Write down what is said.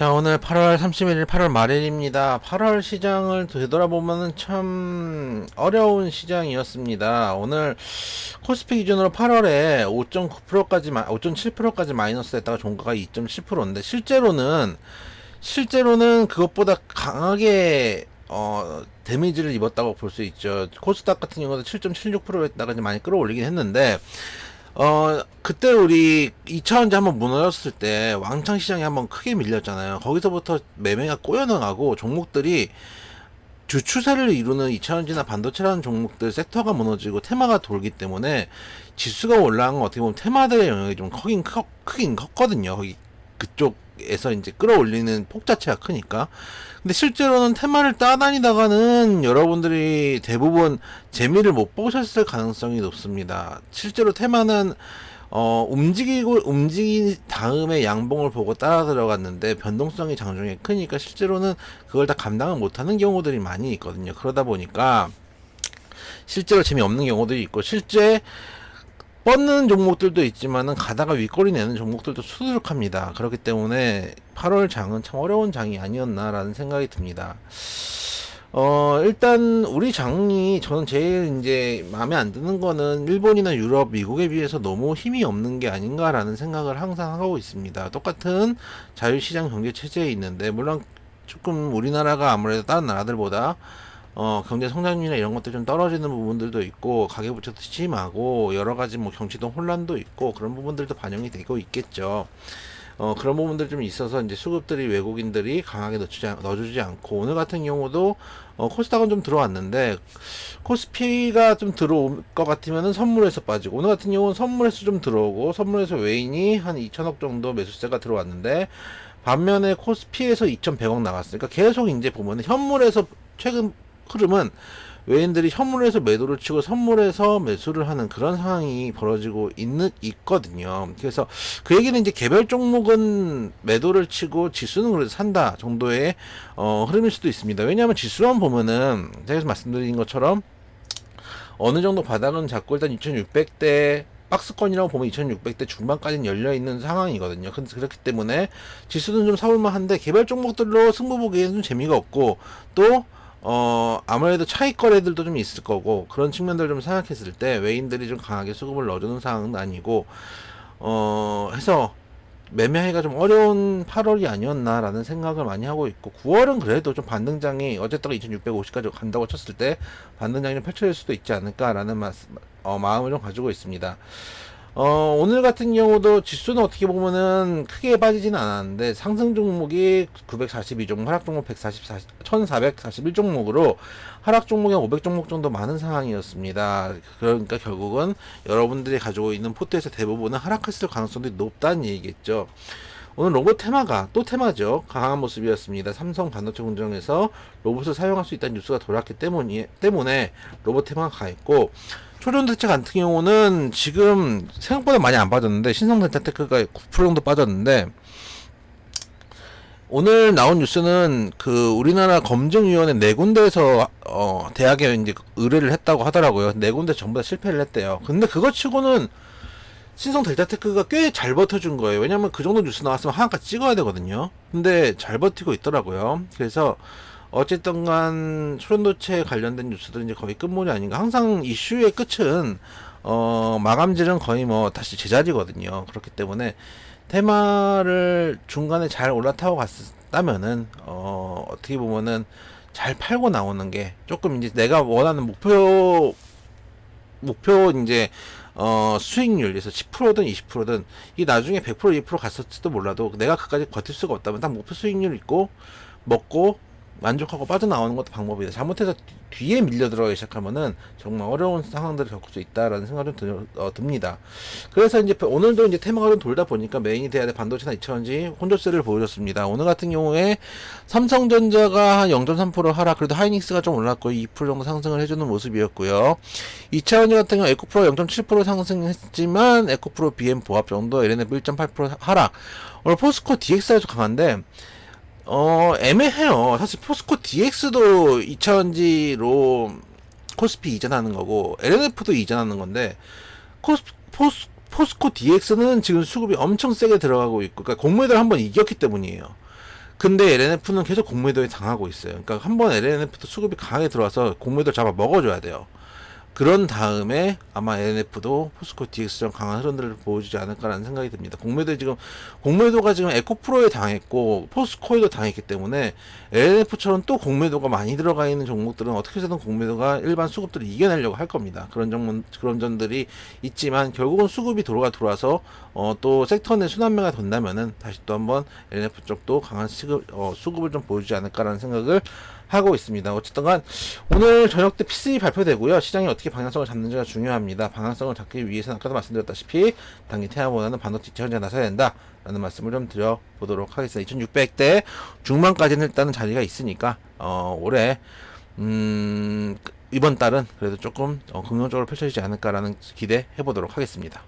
자, 오늘 8월 31일, 8월 말일입니다. 8월 시장을 되돌아보면은 참 어려운 시장이었습니다. 오늘 코스피 기준으로 8월에 5.9%까지, 5.7%까지 마이너스 됐다가 종가가 2.7%인데, 실제로는 그것보다 강하게, 데미지를 입었다고 볼 수 있죠. 코스닥 같은 경우도 7.76%였다가 많이 끌어올리긴 했는데, 그때 우리 2차원지 한번 무너졌을 때 왕창 시장이 한번 크게 밀렸잖아요. 거기서부터 매매가 꼬여나가고 종목들이 주추세를 이루는 2차원지나 반도체라는 종목들 섹터가 무너지고 테마가 돌기 때문에 지수가 올라간 건 어떻게 보면 테마들의 영역이 좀 크긴 컸거든요. 거기 그쪽에서 이제 끌어올리는 폭 자체가 크니까. 근데 실제로는 테마를 따다니다가는 여러분들이 대부분 재미를 못 보셨을 가능성이 높습니다. 실제로 테마는 움직인 다음에 양봉을 보고 따라 들어갔는데 변동성이 장중에 크니까 실제로는 그걸 다 감당을 못하는 경우들이 많이 있거든요. 그러다 보니까 실제로 재미없는 경우들이 있고, 실제 뻗는 종목들도 있지만은 가다가 윗꼬리 내는 종목들도 수두룩합니다. 그렇기 때문에 8월 장은 참 어려운 장이 아니었나라는 생각이 듭니다. 일단 우리 장이 저는 제일 이제 마음에 안 드는 거는 일본이나 유럽, 미국에 비해서 너무 힘이 없는 게 아닌가라는 생각을 항상 하고 있습니다. 똑같은 자유시장 경제 체제에 있는데, 물론 조금 우리나라가 아무래도 다른 나라들보다 경제 성장률이나 이런 것들 좀 떨어지는 부분들도 있고, 가계부채도 심하고, 여러 가지 뭐 경치도 혼란도 있고, 그런 부분들도 반영이 되고 있겠죠. 그런 부분들 좀 있어서 이제 수급들이 외국인들이 강하게 넣어주지 않고, 오늘 같은 경우도 코스닥은 좀 들어왔는데, 코스피가 좀 들어올 것 같으면은 선물에서 빠지고, 오늘 같은 경우는 선물에서 좀 들어오고, 선물에서 외인이 한 2천억 정도 매수세가 들어왔는데, 반면에 코스피에서 2,100억 나갔으니까 계속 이제 보면은 현물에서 최근 흐름은 외인들이 현물에서 매도를 치고 선물에서 매수를 하는 그런 상황이 벌어지고 있거든요. 그래서 그 얘기는 이제 개별 종목은 매도를 치고 지수는 그래도 산다 정도의 흐름일 수도 있습니다. 왜냐하면 지수만 보면은 제가 말씀드린 것처럼 어느 정도 바닥은 잡고 일단 2600대 박스권이라고 보면 2600대 중반까지는 열려있는 상황이거든요. 그렇기 때문에 지수는 좀 사볼만 한데, 개별 종목들로 승부 보기에는 좀 재미가 없고, 또 아무래도 차익 거래들도 좀 있을 거고, 그런 측면들을 좀 생각했을 때 외인들이 좀 강하게 수급을 넣어주는 상황은 아니고, 해서 매매하기가 좀 어려운 8월이 아니었나라는 생각을 많이 하고 있고, 9월은 그래도 좀 반등장이 어쨌든 2650까지 간다고 쳤을 때 반등장이 좀 펼쳐질 수도 있지 않을까라는 마음을 좀 가지고 있습니다. 오늘 같은 경우도 지수는 어떻게 보면은 크게 빠지진 않았는데, 상승 종목이 942종목, 하락 종목 1441종목으로 하락 종목이 500종목 정도 많은 상황이었습니다. 그러니까 결국은 여러분들이 가지고 있는 포트에서 대부분은 하락했을 가능성이 높다는 얘기겠죠. 오늘 로봇 테마가 또 테마죠. 강한 모습이었습니다. 삼성 반도체 공정에서 로봇을 사용할 수 있다는 뉴스가 돌았기 때문에 로봇 테마가 가있고, 초전대체 같은 경우는 지금 생각보다 많이 안 빠졌는데, 신성電機가 9% 정도 빠졌는데, 오늘 나온 뉴스는 그 우리나라 검증위원회 네 군데에서 대학에 이제 의뢰를 했다고 하더라고요. 네 군데 전부 다 실패를 했대요. 근데 그거 치고는 신성델타테크가 꽤 잘 버텨준 거예요. 왜냐면 그 정도 뉴스 나왔으면 하한가 찍어야 되거든요. 근데 잘 버티고 있더라고요. 그래서 어쨌든 간 초전도체 관련된 뉴스들은 이제 거의 끝물이 아닌가. 항상 이슈의 끝은 마감질은 거의 뭐 다시 제자리거든요. 그렇기 때문에 테마를 중간에 잘 올라타고 갔다면은 어떻게 보면은 잘 팔고 나오는 게 조금 이제 내가 원하는 목표 이제 수익률에서 10%든 20%든 이 나중에 100% 2% 갔을지도 몰라도 내가 그까지 버틸 수가 없다면 딱 목표 수익률 있고 먹고 만족하고 빠져나오는 것도 방법이다. 잘못해서 뒤에 밀려 들어가기 시작하면은 정말 어려운 상황들을 겪을 수 있다라는 생각이 좀 듭니다. 그래서 이제 오늘도 이제 테마가 좀 돌다 보니까 메인이 돼야 될 반도체나 2차원지 혼조세를 보여줬습니다. 오늘 같은 경우에 삼성전자가 한 0.3% 하락, 그래도 하이닉스가 좀 올랐고 2% 정도 상승을 해주는 모습이었고요. 2차원지 같은 경우 에코프로가 0.7% 상승했지만 에코프로 BM 보합 정도, LNF 1.8% 하락. 오늘 포스코 DX가 좀 강한데 애매해요. 사실 포스코 DX도 2차원지로 코스피 이전하는 거고, LNF도 이전하는 건데, 포스코 DX는 지금 수급이 엄청 세게 들어가고 있고, 그러니까 공매도를 한번 이겼기 때문이에요. 근데 LNF는 계속 공매도에 당하고 있어요. 그러니까 한번 LNF도 수급이 강하게 들어와서 공매도를 잡아 먹어줘야 돼요. 그런 다음에 아마 LNF도 포스코 DX처럼 강한 흐름들을 보여주지 않을까라는 생각이 듭니다. 공매도가 지금 에코프로에 당했고 포스코에도 당했기 때문에 LNF처럼 또 공매도가 많이 들어가 있는 종목들은 어떻게 해서든 공매도가 일반 수급들을 이겨내려고 할 겁니다. 그런 점들이 있지만 결국은 수급이 들어와서 또 섹터 내 순환매가 된다면은 다시 또 한번 LNF 쪽도 강한 수급을 좀 보여주지 않을까라는 생각을 하고 있습니다. 어쨌든 간 오늘 저녁 때 PCE 발표되고요. 시장이 어떻게 방향성을 잡는지가 중요합니다. 방향성을 잡기 위해서는 아까도 말씀드렸다시피 단기 태양보다는 반도체 현재 나서야 된다 라는 말씀을 좀 드려보도록 하겠습니다. 2600대 중반까지는 일단은 자리가 있으니까 올해 이번 달은 그래도 조금 긍정적으로 펼쳐지지 않을까라는 기대 해보도록 하겠습니다.